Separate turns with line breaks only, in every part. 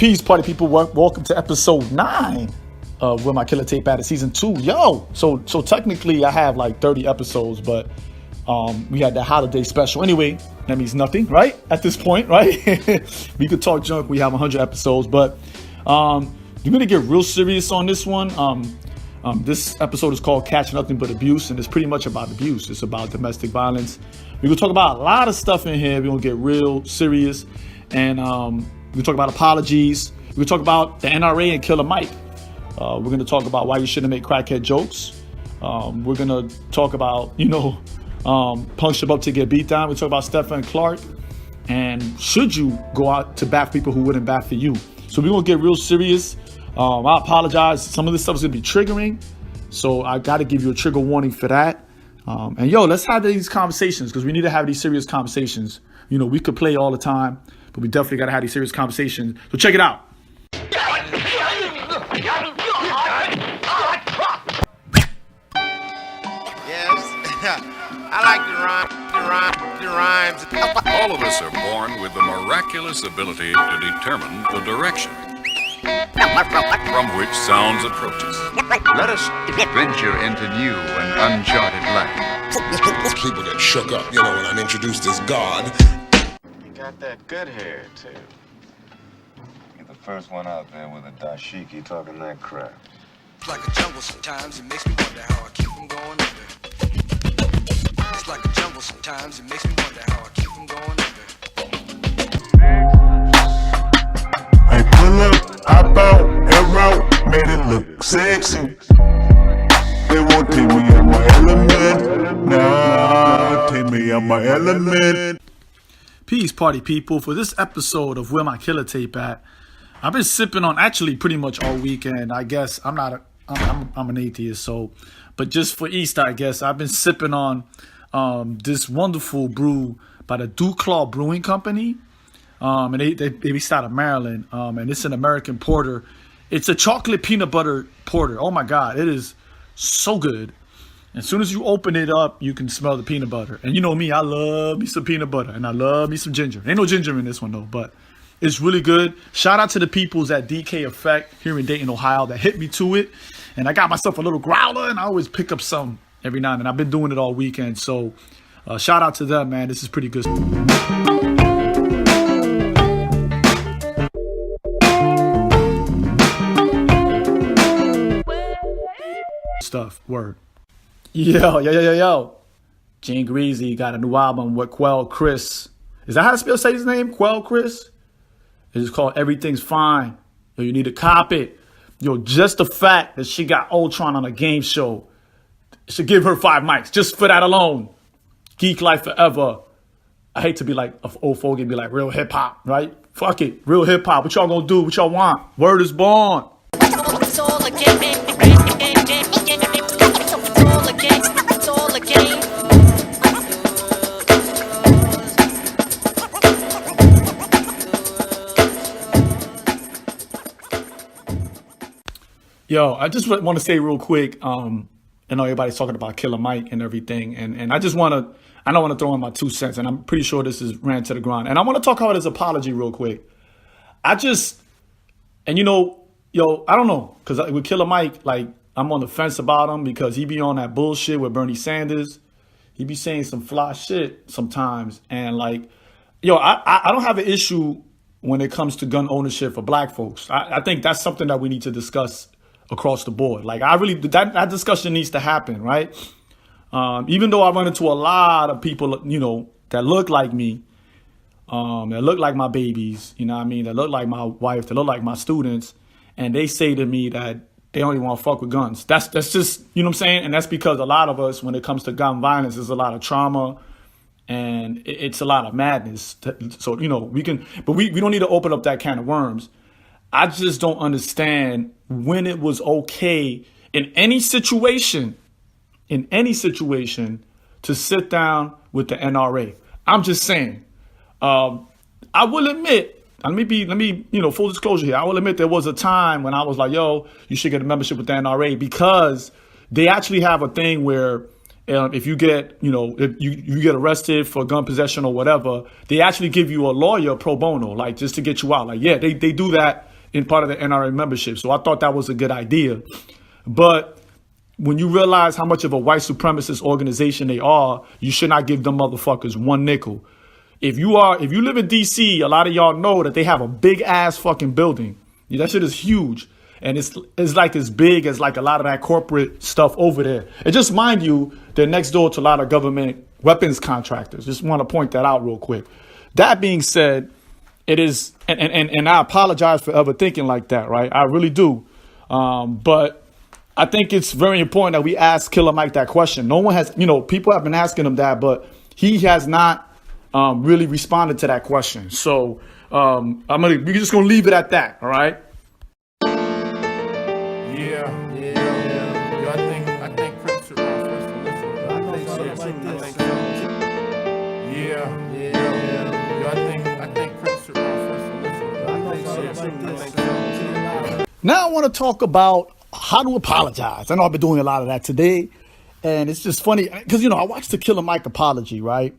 Peace, party people. Welcome to episode 9 of Where My Killa Tape At season 2. Yo, so technically I have like 30 episodes, but we had that holiday special. Anyway, that means nothing, right? At this point, right? We could talk junk. We have 100 episodes, but we're gonna get real serious on this one. This episode is called Catch Nothing But Abuse, and it's pretty much about abuse. It's about domestic violence. We're gonna talk about a lot of stuff in here. We're gonna get real serious, and we're gonna talk about apologies. We're gonna talk about the NRA and Killer Mike. We're gonna talk about why you shouldn't make crackhead jokes. We're gonna talk about, punch up to get beat down. We talk about Stephon Clark, and should you go out to bat for people who wouldn't bat for you? So we're gonna get real serious. I apologize. Some of this stuff is gonna be triggering, so I got to give you a trigger warning for that. And let's have these conversations, because we need to have these serious conversations. We could play all the time, but we definitely got to have these serious conversations. So check it out.
I like the rhymes.
All of us are born with the miraculous ability to determine the direction from which sounds approach us.
Let us venture into new and uncharted land.
People get shook up, when I'm introduced as God.
You got that good hair, too.
You're the first one out there with a dashiki talking that crap.
It's like a jungle sometimes, it makes me wonder how I keep from going under. It's like a jungle sometimes, it makes me wonder how I keep from going under.
I pull up, hop out, air out, made it look sexy. They won't take me out my element. Nah, take me out my element.
Peace, party people. For this episode of Where My Killa Tape At, I've been sipping on actually pretty much all weekend. I guess I'm an atheist, but just for Easter, I guess I've been sipping on this wonderful brew by the Claw Brewing Company. And they based out of Maryland. And it's an American porter. It's a chocolate peanut butter porter. Oh my God, it is so good. As soon as you open it up, you can smell the peanut butter. And you know me, I love me some peanut butter, and I love me some ginger. Ain't no ginger in this one though, but it's really good. Shout out to the peoples at DK Effect here in Dayton, Ohio that hit me to it. And I got myself a little growler, and I always pick up some every now and then. I've been doing it all weekend. So shout out to them, man. This is pretty good stuff. Word. Yo. Jean Grae got a new album with Quell Chris. Is that how to say his name? Quell Chris? It's called Everything's Fine. Yo, you need to cop it. Yo, just the fact that she got Ultron on a game show should give her 5 mics. Just for that alone. Geek life forever. I hate to be like an old fogey and be like real hip hop, right? Fuck it. Real hip hop. What y'all gonna do? What y'all want? Word is born.
It's all a game. It's all a game.
Yo, I just want to say real quick, I know everybody's talking about Killer Mike and everything, and I don't want to throw in my 2 cents, and I'm pretty sure this is ran to the ground. And I want to talk about his apology real quick. I don't know, because with Killer Mike, like, I'm on the fence about him because he be on that bullshit with Bernie Sanders. He be saying some fly shit sometimes, and like, I don't have an issue when it comes to gun ownership for black folks. I think that's something that we need to discuss across the board. Like, that discussion needs to happen, right? Even though I run into a lot of people, that look like me, that look like my babies, that look like my wife, that look like my students, and they say to me that they don't even want to fuck with guns. That's just, you know what I'm saying? And that's because a lot of us, when it comes to gun violence, there's a lot of trauma and it's a lot of madness. So, we don't need to open up that can of worms. I just don't understand when it was okay in any situation, to sit down with the NRA. I'm just saying, I will admit, let me, full disclosure here. I will admit there was a time when I was like, yo, you should get a membership with the NRA, because they actually have a thing where if you get, if you get arrested for gun possession or whatever, they actually give you a lawyer pro bono, like just to get you out. Like, yeah, they do that in part of the NRA membership. So I thought that was a good idea. But when you realize how much of a white supremacist organization they are, you should not give them motherfuckers one nickel. If you live in DC, a lot of y'all know that they have a big ass fucking building. That shit is huge. And it's like as big as like a lot of that corporate stuff over there. And just mind you, they're next door to a lot of government weapons contractors. Just want to point that out real quick. That being said, it is, and I apologize for ever thinking like that, right? I really do. But I think it's very important that we ask Killa Mike that question. No one has, people have been asking him that, but he has not really responded to that question. So we're just gonna leave it at that. All right.
I think Prince should run first for this one. I think so. I think Prince should run first for this one.
Now I want to talk about how to apologize. I know I've been doing a lot of that today, and it's just funny because I watched the Killa Mike apology, right?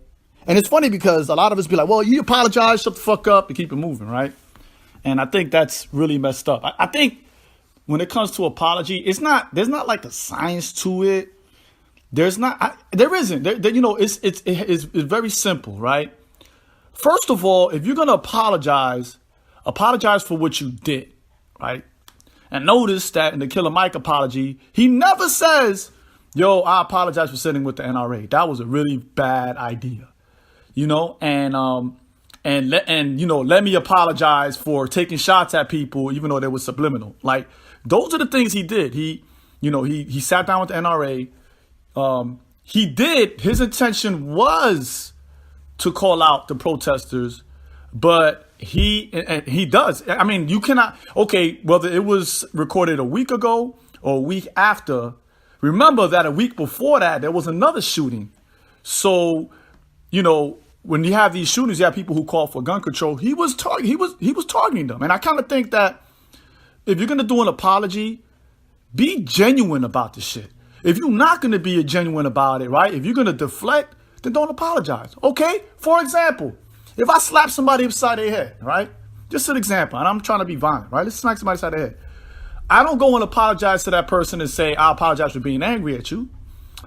And it's funny because a lot of us be like, well, you apologize, shut the fuck up, and keep it moving, right? And I think that's really messed up. I think when it comes to apology, there's not like a science to it. There isn't. It's very simple, right? First of all, if you're gonna apologize for what you did, right? And notice that in the Killa Mike apology, he never says, "Yo, I apologize for sitting with the NRA. That was a really bad idea," let me apologize for taking shots at people, even though they were subliminal. Like, those are the things he did. He sat down with the NRA. His intention was to call out the protesters, but he does. I mean, you cannot, whether it was recorded a week ago or a week after, remember that a week before that, there was another shooting. So, when you have these shootings, you have people who call for gun control. He was targeting them. And I kind of think that if you're going to do an apology, be genuine about the shit. If you're not going to be genuine about it, right? If you're going to deflect, then don't apologize. Okay? For example, if I slap somebody upside their head, right? Just an example, and I'm trying to be violent, right? Let's smack somebody upside their head. I don't go and apologize to that person and say, I apologize for being angry at you,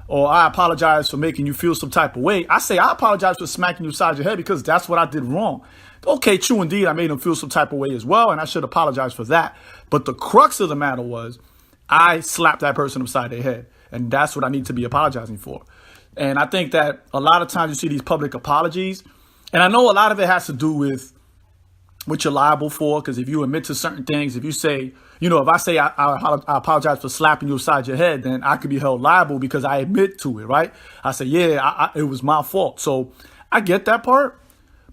or I apologize for making you feel some type of way. I say, I apologize for smacking you upside your head because that's what I did wrong. Okay, true indeed, I made him feel some type of way as well, and I should apologize for that. But the crux of the matter was, I slapped that person upside their head, and that's what I need to be apologizing for. And I think that a lot of times you see these public apologies, and I know a lot of it has to do with what you're liable for, because if you admit to certain things, if you say, if I say I apologize for slapping you upside your head, then I could be held liable because I admit to it, right? I say, it was my fault. So I get that part,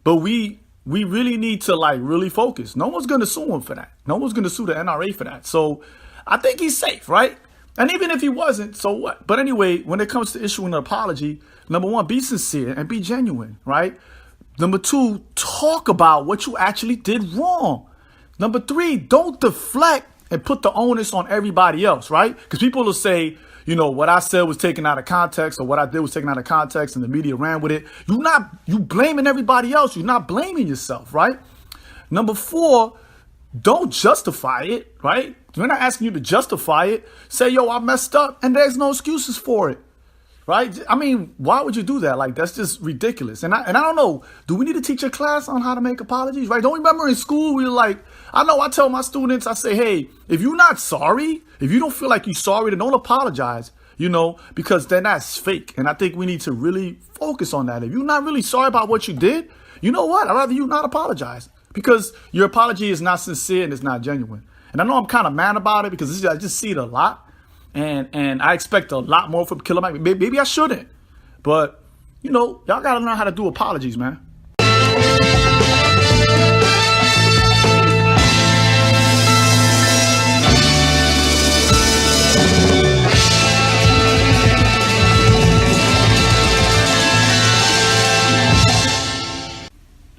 but we really need to really focus. No one's going to sue him for that. No one's going to sue the NRA for that. So I think he's safe, right? And even if he wasn't, so what? But anyway, when it comes to issuing an apology, number one, be sincere and be genuine, right? Number two, talk about what you actually did wrong. Number three, don't deflect and put the onus on everybody else, right? Because people will say, what I said was taken out of context, or what I did was taken out of context and the media ran with it. You blaming everybody else. You're not blaming yourself, right? Number four, don't justify it, right? We're not asking you to justify it. Say, yo, I messed up, and there's no excuses for it, right? I mean, why would you do that? Like, that's just ridiculous. And I don't know, do we need to teach a class on how to make apologies, right? Don't you remember in school, we were like, I tell my students, I say, hey, if you're not sorry, if you don't feel like you're sorry, then don't apologize, because then that's fake. And I think we need to really focus on that. If you're not really sorry about what you did, you know what? I'd rather you not apologize, because your apology is not sincere and it's not genuine. And I know I'm kind of mad about it because I just see it a lot. And I expect a lot more from Killa Mike. Maybe I shouldn't. But, y'all got to learn how to do apologies, man.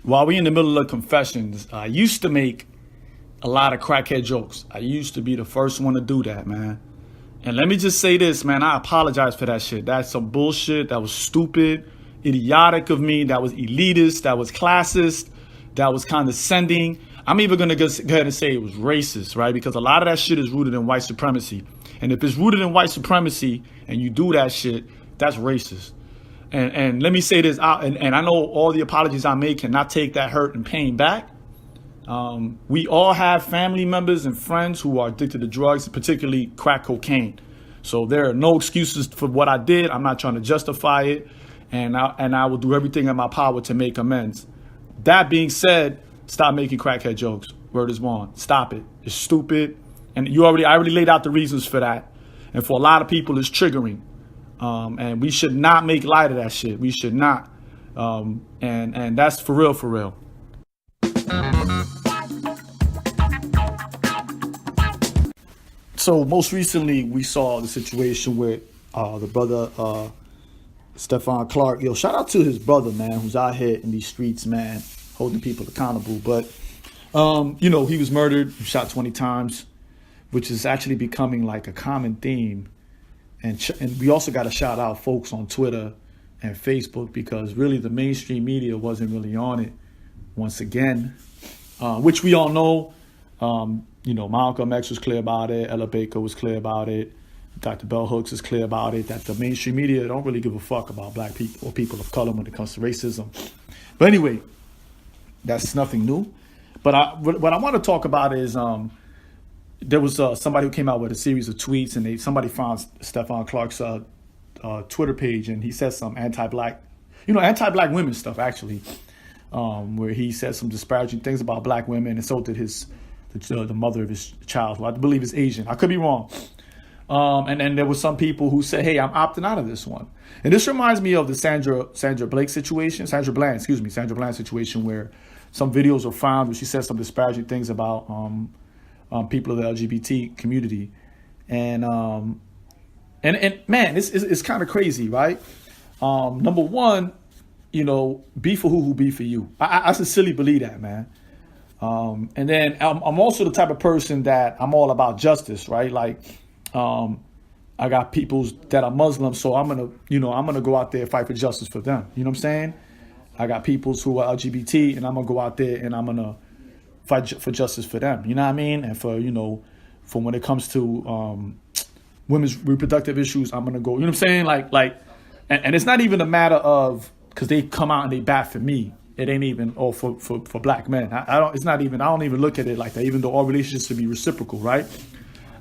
While we in the middle of confessions, I used to make a lot of crackhead jokes. I used to be the first one to do that, man. And let me just say this, man, I apologize for that shit. That's some bullshit. That was stupid, idiotic of me. That was elitist. That was classist. That was condescending. I'm even going to go ahead and say it was racist, right? Because a lot of that shit is rooted in white supremacy. And if it's rooted in white supremacy and you do that shit, that's racist. And let me say this, and I know all the apologies I make cannot take that hurt and pain back. We all have family members and friends who are addicted to drugs, particularly crack cocaine. So there are no excuses for what I did. I'm not trying to justify it. And I will do everything in my power to make amends. That being said, stop making crackhead jokes. Word is bond. Stop it. It's stupid. And I already laid out the reasons for that. And for a lot of people, it's triggering. And we should not make light of that shit. We should not. And that's for real, for real. So most recently, we saw the situation with the brother Stephon Clark. Yo, shout out to his brother, man, who's out here in these streets, man, holding people accountable. But, he was murdered, shot 20 times, which is actually becoming like a common theme. And we also got to shout out folks on Twitter and Facebook, because really the mainstream media wasn't really on it once again, which we all know. Malcolm X was clear about it. Ella Baker was clear about it. Dr. Bell Hooks is clear about it, that the mainstream media don't really give a fuck about black people or people of color when it comes to racism. But anyway, that's nothing new. But what I want to talk about is there was somebody who came out with a series of tweets, and somebody found Stephon Clark's Twitter page, and he said some anti-black women stuff, actually, where he said some disparaging things about black women, and so did the mother of his child, who I believe is Asian. I could be wrong. And then there were some people who said, hey, I'm opting out of this one. And this reminds me of the Sandra Bland situation, where some videos were found where she said some disparaging things about people of the LGBT community. And man, it's kind of crazy, right? Number one, be for who be for you. I sincerely believe that, man. And then I'm also the type of person that I'm all about justice, right? Like, I got people that are Muslim, so I'm gonna go out there and fight for justice for them. You know what I'm saying? I got people who are LGBT, and I'm gonna go out there and I'm gonna fight for justice for them. You know what I mean? And for when it comes to women's reproductive issues, I'm gonna go. You know what I'm saying? Like, and it's not even a matter of because they come out and they bat for me. It ain't even for black men. I don't even look at it like that. Even though all relationships should be reciprocal, right?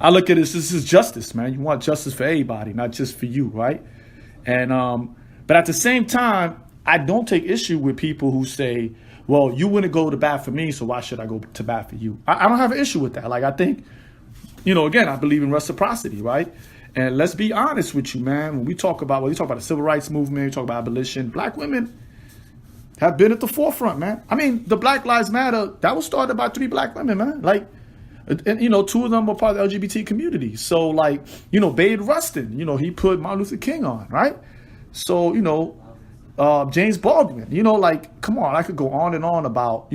I look at this is justice, man. You want justice for everybody, not just for you, right? And but at the same time, I don't take issue with people who say, well, you wouldn't go to bat for me, so why should I go to bat for you? I don't have an issue with that. Like, I think, again, I believe in reciprocity, right? And let's be honest with you, man. When we talk about the civil rights movement, we talk about abolition, black women have been at the forefront, man. I mean, the Black Lives Matter, that was started by 3 black women, man. Like, and 2 of them were part of the LGBT community. So, like, Bayard Rustin, he put Martin Luther King on, right? So, James Baldwin, like, come on, I could go on and on about,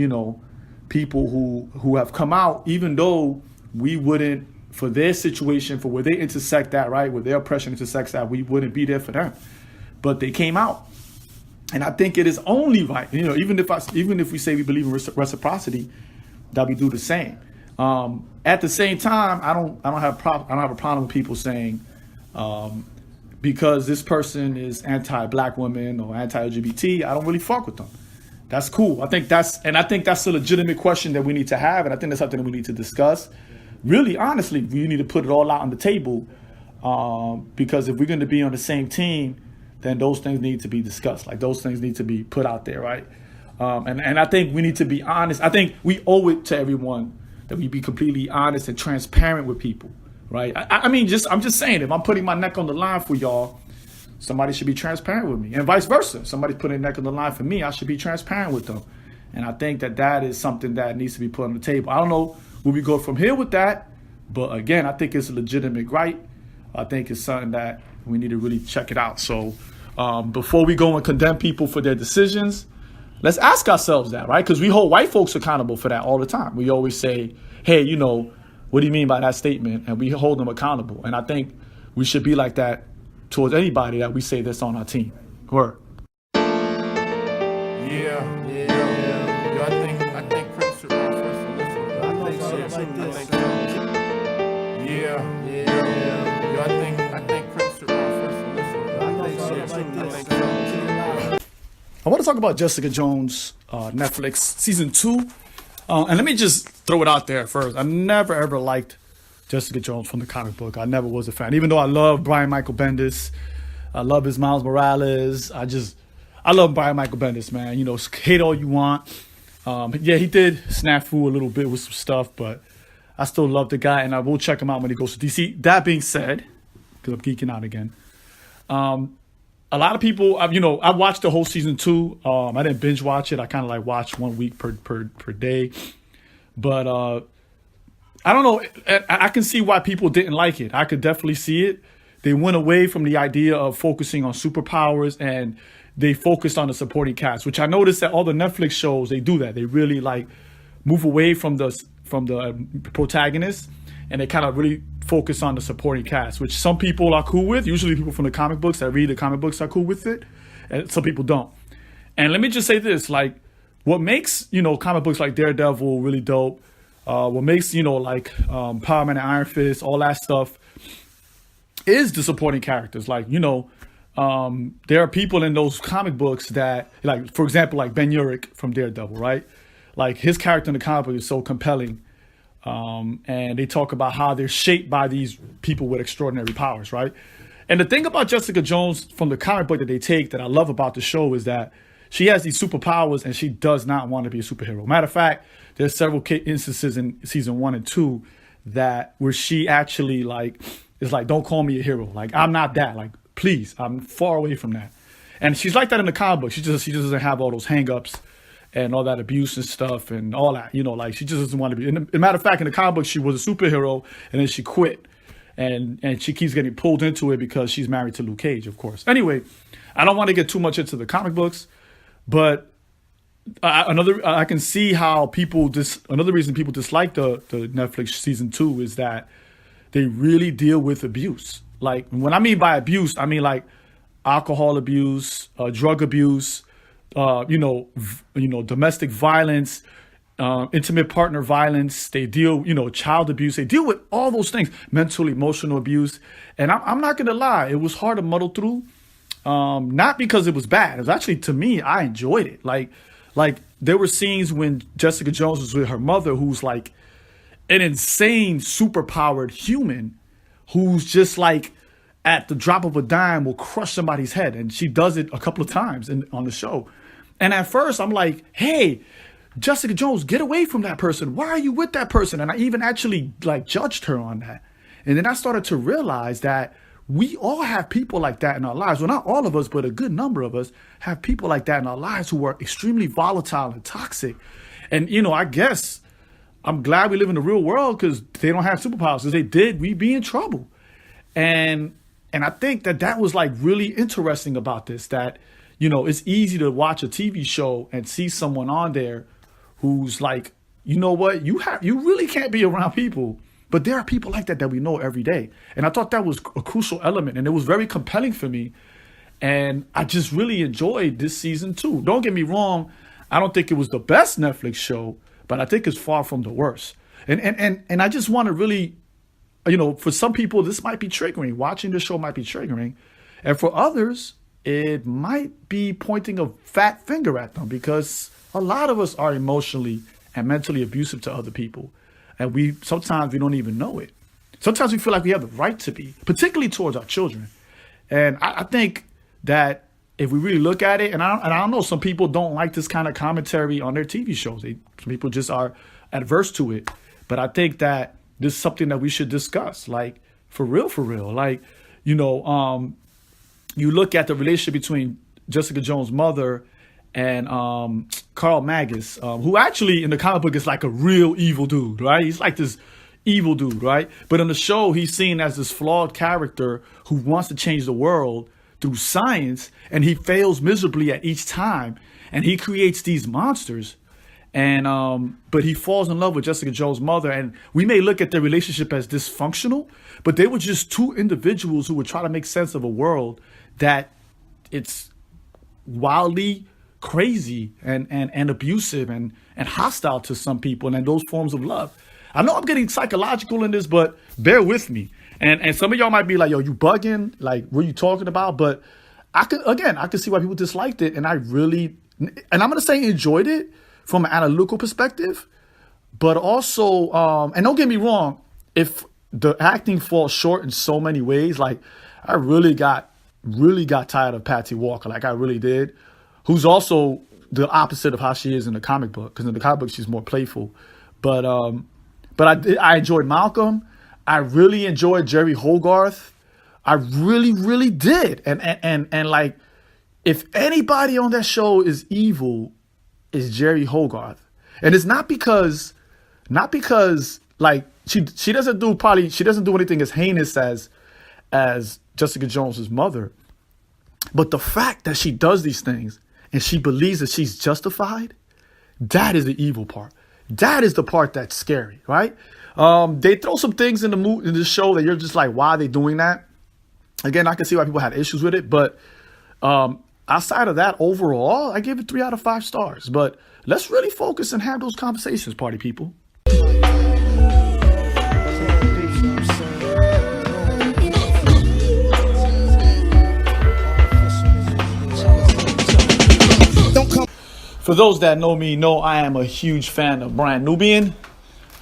people who have come out, even though we wouldn't, for their situation, for where they intersect that, right, where their oppression intersects that, we wouldn't be there for them. But they came out. And I think it is only right, even if we say we believe in reciprocity, that we do the same. At the same time, I don't have a problem with people saying, because this person is anti-black women or anti-LGBT, I don't really fuck with them. That's cool. I think that's a legitimate question that we need to have, and I think that's something that we need to discuss. Really, honestly, we need to put it all out on the table, because if we're going to be on the same team, then those things need to be discussed. Like, those things need to be put out there, right? And I think we need to be honest. I think we owe it to everyone that we be completely honest and transparent with people, right? I'm just saying, if I'm putting my neck on the line for y'all, somebody should be transparent with me, and vice versa. If somebody's putting their neck on the line for me, I should be transparent with them. And I think that is something that needs to be put on the table. I don't know where we go from here with that, but again, I think it's a legitimate right. I think it's something that we need to really check it out. So before we go and condemn people for their decisions, let's ask ourselves that, right? Because we hold white folks accountable for that all the time. We always say, hey, what do you mean by that statement? And we hold them accountable. And I think we should be like that towards anybody that we say that's on our team. Word.
Yeah. Yo, I think Prince should run first. Yo, I think Prince should run first on this one. I think so.
I want to talk about Jessica Jones, Netflix season 2. And let me just throw it out there first. I never ever liked Jessica Jones from the comic book. I never was a fan, even though I love Brian Michael Bendis. I love his Miles Morales. I love Brian Michael Bendis, man. You know, hate all you want. Yeah, he did snafu a little bit with some stuff, but I still love the guy, and I will check him out when he goes to DC. That being said, because I'm geeking out again, a lot of people, I watched the whole season 2. I didn't binge watch it. I kind of like watched 1 week per day. But I don't know. I can see why people didn't like it. I could definitely see it. They went away from the idea of focusing on superpowers, and they focused on the supporting cast, which I noticed that all the Netflix shows, they do that. They really like move away from the protagonist, and they kind of really focus on the supporting cast, which some people are cool with. Usually people from the comic books that read the comic books are cool with it, and some people don't. And let me just say this, like, what makes, comic books like Daredevil really dope, what makes, Power Man and Iron Fist, all that stuff, is the supporting characters. Like, there are people in those comic books that, like, for example, like Ben Urich from Daredevil, right? Like, his character in the comic book is so compelling. And they talk about how they're shaped by these people with extraordinary powers, right? And the thing about Jessica Jones from the comic book that they take that I love about the show is that she has these superpowers and she does not want to be a superhero. Matter of fact, there's several instances in season 1 and 2 where she actually is like, don't call me a hero. Like, I'm not that. Like, please, I'm far away from that. And she's like that in the comic book. She just doesn't have all those hang-ups and all that abuse and stuff and all that, like she just doesn't want to be. And a matter of fact, in the comic book, she was a superhero and then she quit, and she keeps getting pulled into it because she's married to Luke Cage, of course. Anyway, I don't want to get too much into the comic books, but I can see how another reason people dislike the Netflix season 2 is that they really deal with abuse. Like, when I mean by abuse, I mean like alcohol abuse, drug abuse, domestic violence, intimate partner violence. They deal, child abuse. They deal with all those things, mental, emotional abuse. And I'm not going to lie, it was hard to muddle through. Not because it was bad. It was actually, to me, I enjoyed it. Like there were scenes when Jessica Jones was with her mother, who's like an insane, superpowered human, who's just like, at the drop of a dime, will crush somebody's head. And she does it a couple of times on the show. And at first I'm like, hey, Jessica Jones, get away from that person. Why are you with that person? And I even actually judged her on that. And then I started to realize that we all have people like that in our lives. Well, not all of us, but a good number of us have people like that in our lives who are extremely volatile and toxic. And, I guess I'm glad we live in the real world because they don't have superpowers. If they did, we'd be in trouble. And I think that was really interesting about this, that, it's easy to watch a TV show and see someone on there who's like, you know what, you really can't be around people. But there are people like that we know every day. And I thought that was a crucial element, and it was very compelling for me. And I just really enjoyed this season 2. Don't get me wrong, I don't think it was the best Netflix show, but I think it's far from the worst. And I just want to really, for some people, this might be triggering. Watching the show might be triggering. And for others, it might be pointing a fat finger at them, because a lot of us are emotionally and mentally abusive to other people. And sometimes we don't even know it. Sometimes we feel like we have the right to be, particularly towards our children. And I think that if we really look at it, and I don't know, some people don't like this kind of commentary on their TV shows. Some people just are adverse to it. But I think that this is something that we should discuss, like, for real. Like, you look at the relationship between Jessica Jones' mother and Carl Magus, who actually in the comic book is like a real evil dude, right? He's like this evil dude, right? But in the show, he's seen as this flawed character who wants to change the world through science, and he fails miserably at each time, and he creates these monsters. And but he falls in love with Jessica Jones' mother, and we may look at their relationship as dysfunctional, but they were just two individuals who would try to make sense of a world that it's wildly crazy and abusive and hostile to some people, and those forms of love. I know I'm getting psychological in this, but bear with me. And some of y'all might be like, yo, you bugging? Like, what are you talking about? But I could see why people disliked it. And I really, and I'm going to say enjoyed it from an analytical perspective. But also, and don't get me wrong, if the acting falls short in so many ways, like I really got tired of Patsy Walker. Like I really did. Who's also the opposite of how she is in the comic book. Because in the comic book, she's more playful. But I enjoyed Malcolm. I really enjoyed Jerry Hogarth. I really, really did. And like, if anybody on that show is evil, it's Jerry Hogarth. And it's not because like she doesn't do anything as heinous as Jessica Jones's mother. But the fact that she does these things and she believes that she's justified, that is the evil part. That is the part that's scary, right? They throw some things in the show that you're just like, why are they doing that? Again, I can see why people had issues with it, but outside of that, overall, I give it 3 out of 5 stars. But let's really focus and have those conversations, party people. For those that know me, know I am a huge fan of Brand Nubian.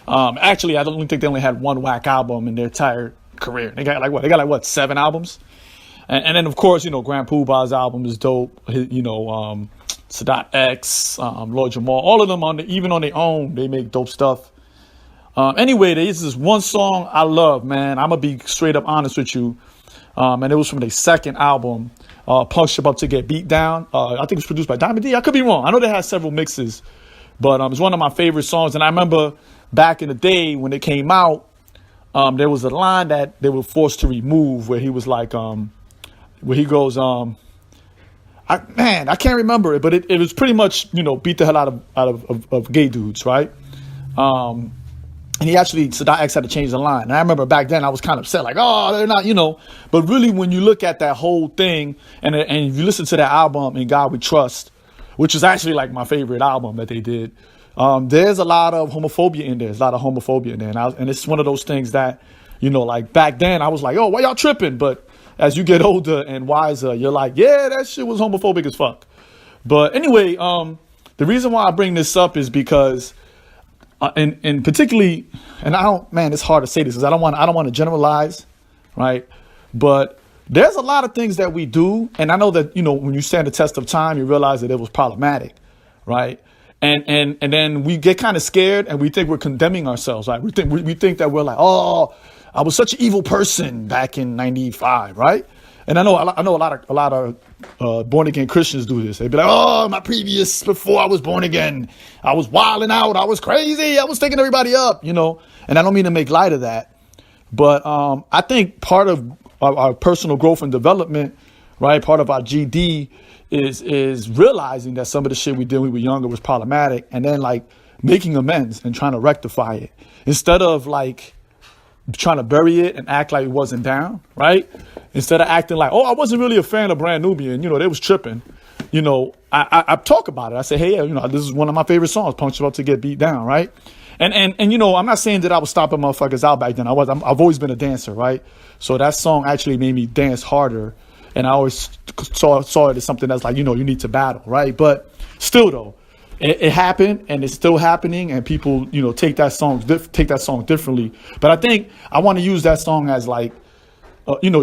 Actually, I don't think they only had one whack album in their entire career. They got like what 7 albums, and then of course Grand Poobah's album is dope. Sadat X, Lord Jamal, all of them even on their own, they make dope stuff. Anyway, there's this one song I love, man. I'm gonna be straight up honest with you, and it was from their second album. Punch Up to Get Beat Down. I think it was produced by Diamond D. I could be wrong. I know they had several mixes, but it's one of my favorite songs. And I remember back in the day when it came out, there was a line that they were forced to remove where he was like, where he goes, I can't remember it, but it was pretty much, beat the hell out of gay dudes, right? And he actually, Sadat X had to change the line. And I remember back then I was kind of upset, like, oh, they're not, But really, when you look at that whole thing and you listen to that album, In God We Trust, which is actually like my favorite album that they did, there's a lot of homophobia in there. There's a lot of homophobia in there. And it's one of those things that, like back then I was like, oh, why y'all tripping? But as you get older and wiser, you're like, yeah, that shit was homophobic as fuck. But anyway, the reason why I bring this up is because and particularly, and it's hard to say this because I don't want to generalize, right? But there's a lot of things that we do, and I know that when you stand the test of time, you realize that it was problematic, right? And then we get kind of scared, and we think we're condemning ourselves, right? We think that we're like, oh, I was such an evil person back in '95, right? And I know a lot of born again Christians do this. They be like, oh, before I was born again, I was wilding out, I was crazy, I was taking everybody up, And I don't mean to make light of that, but I think part of our personal growth and development, right? Part of our GD is realizing that some of the shit we did when we were younger was problematic, and then like making amends and trying to rectify it instead of like trying to bury it and act like it wasn't down, right? Instead of acting like, oh, I wasn't really a fan of Brand Nubian, they was tripping. I talk about it. I say, hey, this is one of my favorite songs, Punch Up to Get Beat Down, right? And I'm not saying that I was stomping motherfuckers out back then. I've always been a dancer, right? So that song actually made me dance harder, and I always saw it as something that's like, you need to battle, right? But still, though, it happened, and it's still happening, and people, take that song differently. But I think I want to use that song as like,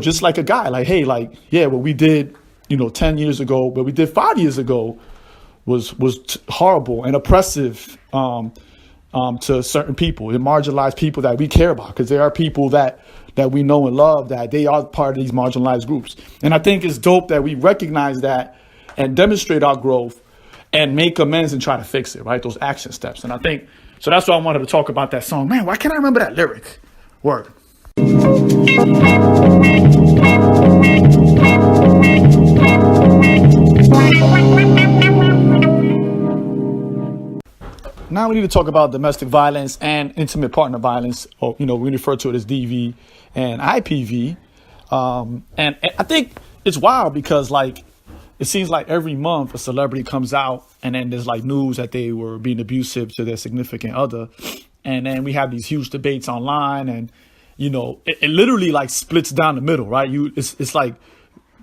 just like a guy, like, hey, like, yeah, what we did, 10 years ago, what we did 5 years ago was horrible and oppressive to certain people, and marginalized people that we care about, because there are people that we know and love that they are part of these marginalized groups. And I think it's dope that we recognize that and demonstrate our growth and make amends and try to fix it, right? Those action steps. And I think, so that's why I wanted to talk about that song. Man, why can't I remember that lyric? Word. Now we need to talk about domestic violence and intimate partner violence, or, we refer to it as DV and IPV. And I think it's wild because, like, it seems like every month a celebrity comes out and then there's like news that they were being abusive to their significant other. And then we have these huge debates online, and it literally like splits down the middle, right? It's like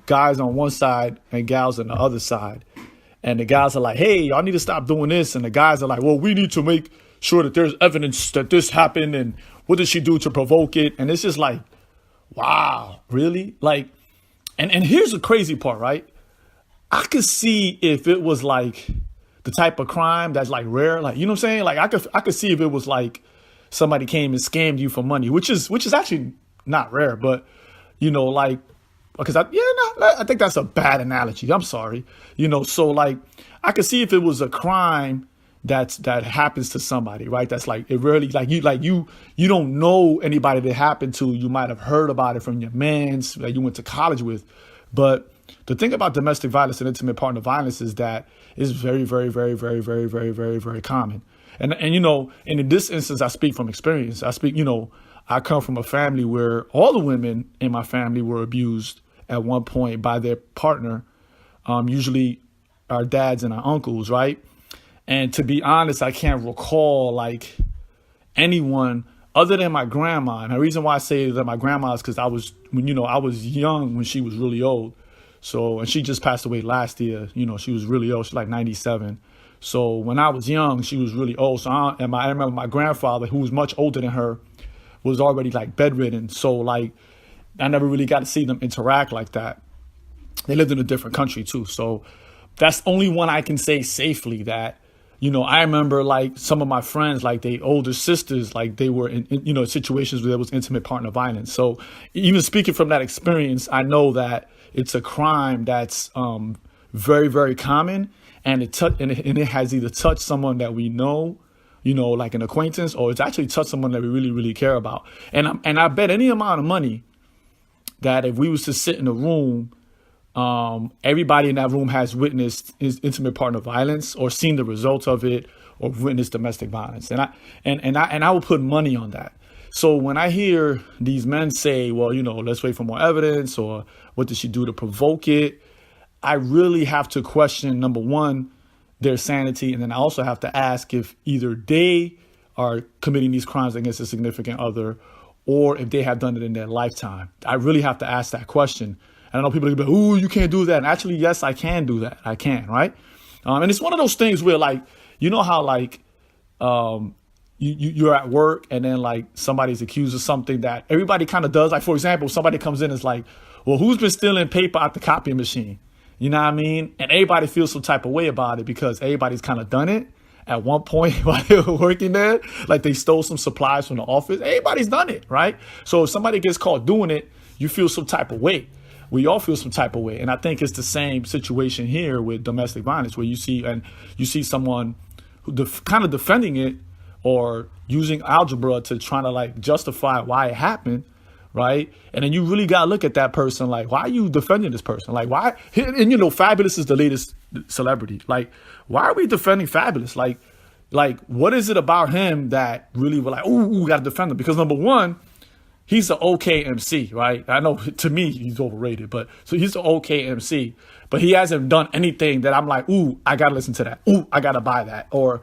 guys on one side and gals on the other side. And the guys are like, hey, y'all need to stop doing this. And the guys are like, well, we need to make sure that there's evidence that this happened. And what did she do to provoke it? And it's just like, wow, really? Like, and here's the crazy part, right? I could see if it was like the type of crime that's like rare, like, you know what I'm saying? Like I could see if it was like somebody came and scammed you for money, which is actually not rare, but like, because I think that's a bad analogy. I'm sorry. So like I could see if it was a crime that happens to somebody, right? That's like, it really like you don't know anybody that happened to. You might have heard about it from your mans that you went to college with. But the thing about domestic violence and intimate partner violence is that it's very, very, very, very, very, very, very, very common. And in this instance, I speak from experience. I come from a family where all the women in my family were abused at one point by their partner, usually our dads and our uncles, right? And to be honest, I can't recall like anyone other than my grandma. And the reason why I say that my grandma is because I was young when she was really old. So, and she just passed away last year. She was really old. She's like 97. So when I was young, she was really old. So I remember my grandfather, who was much older than her, was already like bedridden. So like, I never really got to see them interact like that. They lived in a different country too. So that's only one I can say safely that, I remember like some of my friends, like they older sisters, like they were in situations where there was intimate partner violence. So even speaking from that experience, I know that it's a crime that's very, very common, and it has either touched someone that we know, like an acquaintance, or it's actually touched someone that we really, really care about. And I bet any amount of money that if we was to sit in a room, everybody in that room has witnessed intimate partner violence or seen the results of it or witnessed domestic violence. And I will put money on that. So when I hear these men say, well, let's wait for more evidence, or what did she do to provoke it? I really have to question, number one, their sanity. And then I also have to ask if either they are committing these crimes against a significant other, or if they have done it in their lifetime. I really have to ask that question. And I know people are going to be like, ooh, you can't do that. And actually, yes, I can do that. I can, right? And it's one of those things where, like, how, like, you're at work and then, like, somebody's accused of something that everybody kind of does. Like, for example, somebody comes in and is like, well, who's been stealing paper out the copy machine? You know what I mean? And everybody feels some type of way about it because everybody's kind of done it at one point while they were working there. Like, they stole some supplies from the office. Everybody's done it, right? So if somebody gets caught doing it, you feel some type of way. We all feel some type of way. And I think it's the same situation here with domestic violence, where you see someone who kind of defending it or using algebra to try to like justify why it happened, right? And then you really got to look at that person like, why are you defending this person? Like, why? And Fabulous is the latest celebrity. Like, why are we defending Fabulous? Like what is it about him that really we're like, ooh, we got to defend him? Because number one, he's an okay MC, right? I know to me he's overrated, but so he's an okay MC, but he hasn't done anything that I'm like, ooh, I gotta listen to that. Ooh, I gotta buy that. Or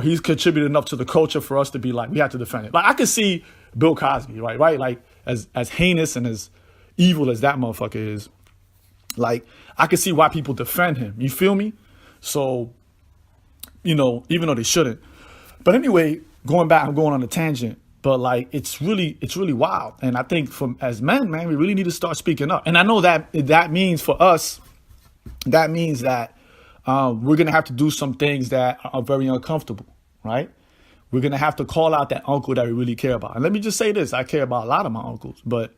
he's contributed enough to the culture for us to be like, we have to defend it. Like I could see Bill Cosby, right? Like as heinous and as evil as that motherfucker is, like I could see why people defend him. You feel me? So, even though they shouldn't. But anyway, going back, I'm going on a tangent. But like, it's really wild. And I think as men, man, we really need to start speaking up. And I know that means for us, that means that we're going to have to do some things that are very uncomfortable, right? We're going to have to call out that uncle that we really care about. And let me just say this. I care about a lot of my uncles, but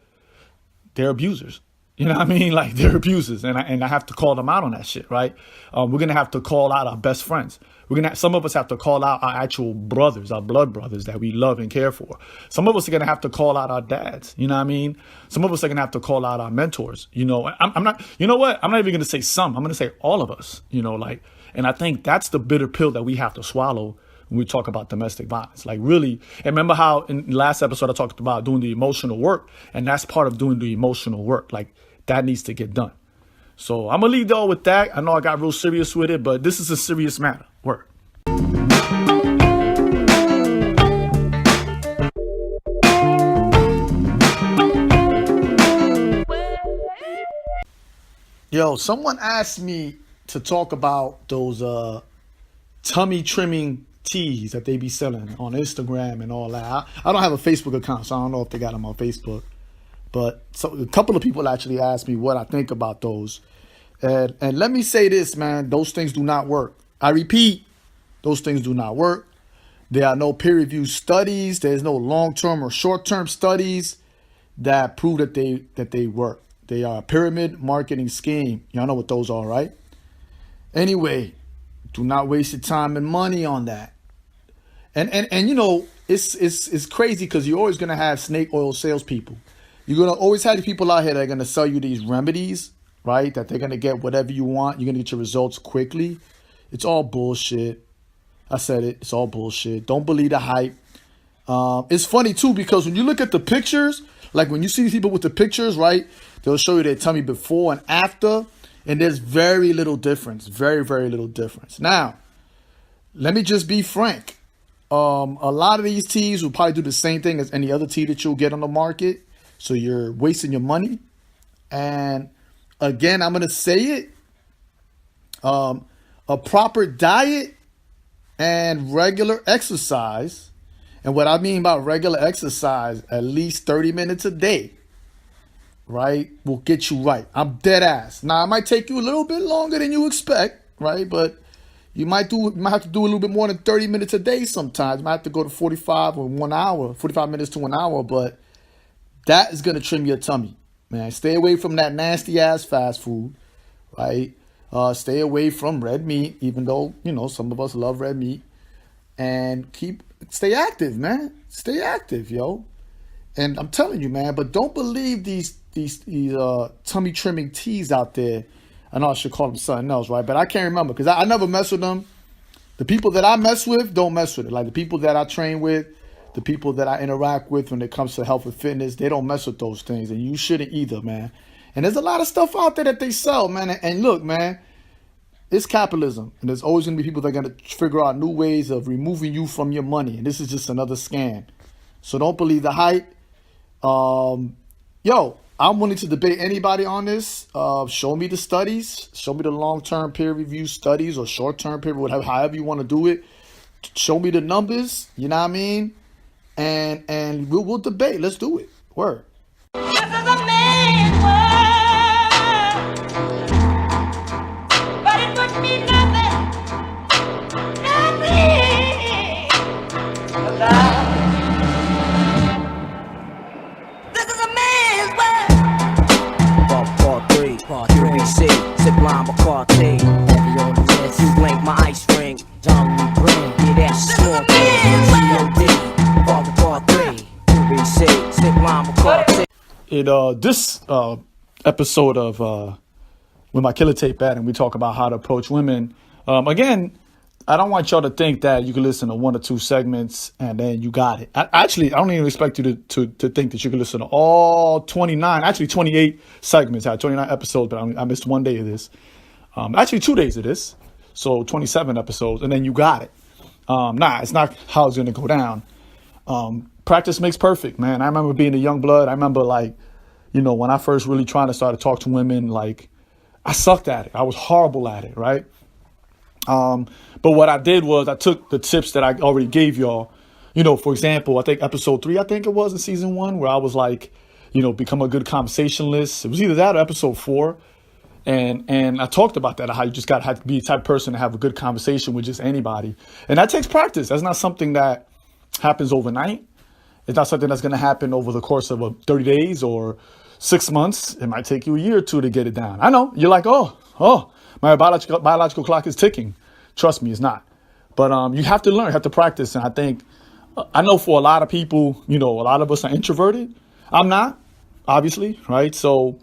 they're abusers. You know what I mean? Like they're abusers. And I have to call them out on that shit, right? We're going to have to call out our best friends. Some of us have to call out our actual brothers, our blood brothers that we love and care for. Some of us are going to have to call out our dads. You know what I mean? Some of us are going to have to call out our mentors. I'm not, you know what? I'm not even going to say some. I'm going to say all of us, and I think that's the bitter pill that we have to swallow when we talk about domestic violence. Like really, and remember how in the last episode I talked about doing the emotional work, and that's part of doing the emotional work. Like that needs to get done. So I'm going to leave y'all with that. I know I got real serious with it, but this is a serious matter. Work. Yo, someone asked me to talk about those tummy trimming tees that they be selling on Instagram and all that. I don't have a Facebook account, so I don't know if they got them on Facebook. But a couple of people actually asked me what I think about those. And let me say this, man, those things do not work. I repeat, those things do not work. There are no peer-reviewed studies. There's no long-term or short-term studies that prove that they work. They are a pyramid marketing scheme. Y'all know what those are, right? Anyway, do not waste your time and money on that. And you know, it's crazy because you're always gonna have snake oil salespeople. You're gonna always have these people out here that are gonna sell you these remedies, right? That they're gonna get whatever you want. You're gonna get your results quickly. It's all bullshit. I said it. It's all bullshit. Don't believe the hype. It's funny too because when you look at the pictures, like when you see people with the pictures, right? They'll show you their tummy before and after, and there's very little difference. Very, very little difference. Now, let me just be frank. A lot of these teas will probably do the same thing as any other tea that you'll get on the market. So you're wasting your money. And again, I'm going to say it. A proper diet and regular exercise. And what I mean by regular exercise, at least 30 minutes a day, right, will get you right. I'm dead ass. Now, it might take you a little bit longer than you expect, right? But you might have to do a little bit more than 30 minutes a day sometimes. You might have to go to 45 or 1 hour, 45 minutes to 1 hour, but that is going to trim your tummy, man. Stay away from that nasty ass fast food, right? Stay away from red meat, even though, you know, some of us love red meat. And stay active, man. Stay active, yo. And I'm telling you, man, but don't believe these tummy trimming teas out there. I know I should call them something else, right? But I can't remember because I never mess with them. The people that I mess with don't mess with it. Like the people that I train with, the people that I interact with when it comes to health and fitness, they don't mess with those things. And you shouldn't either, man. And there's a lot of stuff out there that they sell, man. And look, man, it's capitalism. And there's always going to be people that are going to figure out new ways of removing you from your money. And this is just another scam. So don't believe the hype. Yo, I'm willing to debate anybody on this. Show me the studies. Show me the long-term peer-reviewed studies or short-term peer, whatever, however you want to do it. Show me the numbers. You know what I mean? And we'll debate. Let's do it. Word.
This is a man's world, but it would be nothing without. This is a man's world.
Part 3, QVC, sip lime Bacardi. Heavy on the chest, you blink my ice ring. John Lee Green, yeah, that's small. Part 3, QVC, sip lime Bacardi.
This episode of with my Killa tape at, and we talk about how to approach women. Again, I don't want y'all to think that you can listen to 1 or 2 segments and then you got it. I don't even expect you to think that you can listen to all 29, actually 28 segments. I had 29 episodes, but I missed 1 day of this. Actually 2 days of this. So 27 episodes, and then you got it. It's not how it's going to go down. Practice makes perfect, man. I remember being a young blood. I remember, like, you know, when I first really trying to start to talk to women, like, I sucked at it. I was horrible at it, right? But what I did was I took the tips that I already gave y'all. You know, for example, I think episode 3, I think it was in season 1, where I was like, you know, become a good conversationalist. It was either that or episode 4. And I talked about that, how you just have to be the type of person to have a good conversation with just anybody. And that takes practice. That's not something that happens overnight. It's not something that's going to happen over the course of 30 days or 6 months. It might take you a year or 2 to get it down. I know. You're like, oh, my biological clock is ticking. Trust me, it's not. But you have to learn, you have to practice. And I think, I know for a lot of people, you know, a lot of us are introverted. I'm not, obviously, right? So,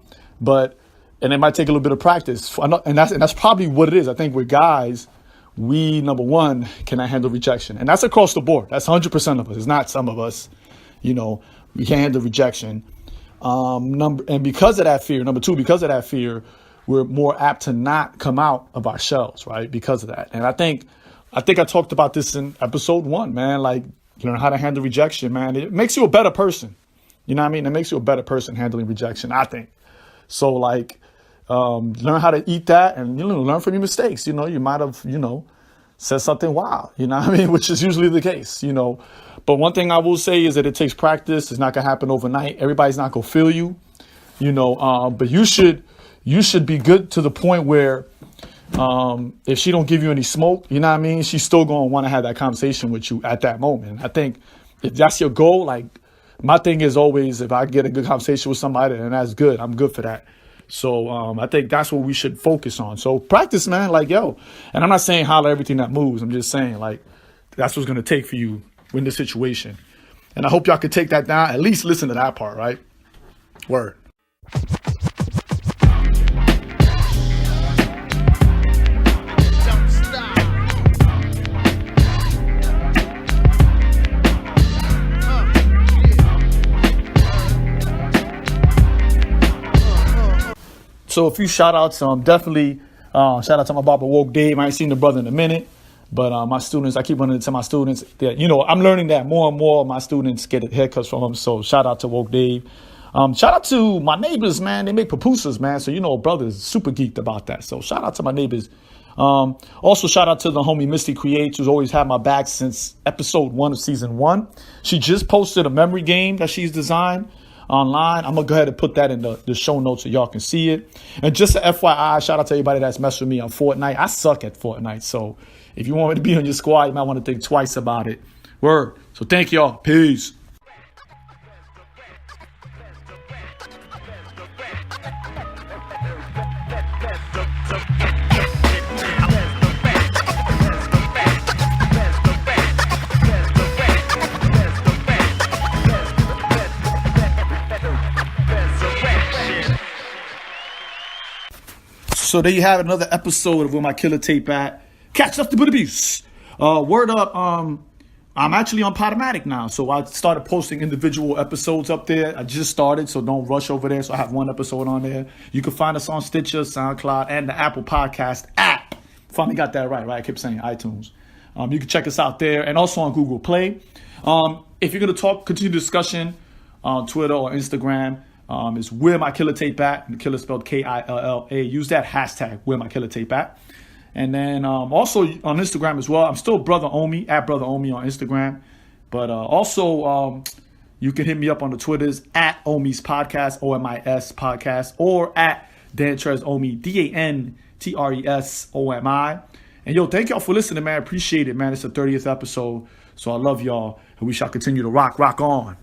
and it might take a little bit of practice. And that's probably what it is. I think with guys, we, number one, cannot handle rejection. And that's across the board. That's 100% of us. It's not some of us. You know, we can't handle rejection. And because of that fear, number two, because of that fear, we're more apt to not come out of our shells, right? Because of that. And I think I talked about this in episode 1, man. Like, learn how to handle rejection, man. It makes you a better person. You know what I mean? It makes you a better person handling rejection, I think. So, like, Learn how to eat that, and learn from your mistakes. You might have said something wild. You know what I mean? Which is usually the case. But one thing I will say is that it takes practice. It's not gonna happen overnight. Everybody's not gonna feel you. But you should be good to the point where if she don't give you any smoke, you know what I mean, she's still gonna want to have that conversation with you at that moment. I think if that's your goal, like my thing is always, if I get a good conversation with somebody, then that's good. I'm good for that. So I think that's what we should focus on. So practice, man. Like, yo, and I'm not saying holler everything that moves. I'm just saying, like, that's what's gonna take for you in this situation. And I hope y'all could take that down. At least listen to that part, right? Word. So a few shout outs, definitely shout out to my barber Woke Dave. I ain't seen the brother in a minute, but my students, I keep running into my students that, I'm learning that more and more of my students get haircuts from him. So shout out to Woke Dave. Shout out to my neighbors, man. They make pupusas, man. So, brother's super geeked about that. So shout out to my neighbors. Also shout out to the homie Misty Creates, who's always had my back since episode 1 of season 1. She just posted a memory game that she's designed online. I'm gonna go ahead and put that in the show notes so y'all can see it. And just a FYI, shout out to everybody that's messed with me on Fortnite. I suck at Fortnite, so if you want me to be on your squad, you might want to think twice about it. Word. So thank y'all. Peace. So there you have another episode of Where My Killer Tape At. Catch up to the abuse. Word up, I'm actually on Podomatic now. So I started posting individual episodes up there. I just started, so don't rush over there. So I have one episode on there. You can find us on Stitcher, SoundCloud, and the Apple Podcast app. Finally got that right? I kept saying iTunes. You can check us out there, and also on Google Play. If you're going to continue discussion on Twitter or Instagram, it's Where My Killer Tape At, and the killer spelled Killa. Use that hashtag Where My Killer Tape At. And then also on Instagram as well. I'm still Brother Omi, at Brother Omi on Instagram. But also you can hit me up on the Twitters at Omi's Podcast, OMIS Podcast, or at Dantres Omi, DANTRESOMI. And yo, thank y'all for listening, man. I appreciate it, man. It's the 30th episode. So I love y'all. And we shall continue to rock on.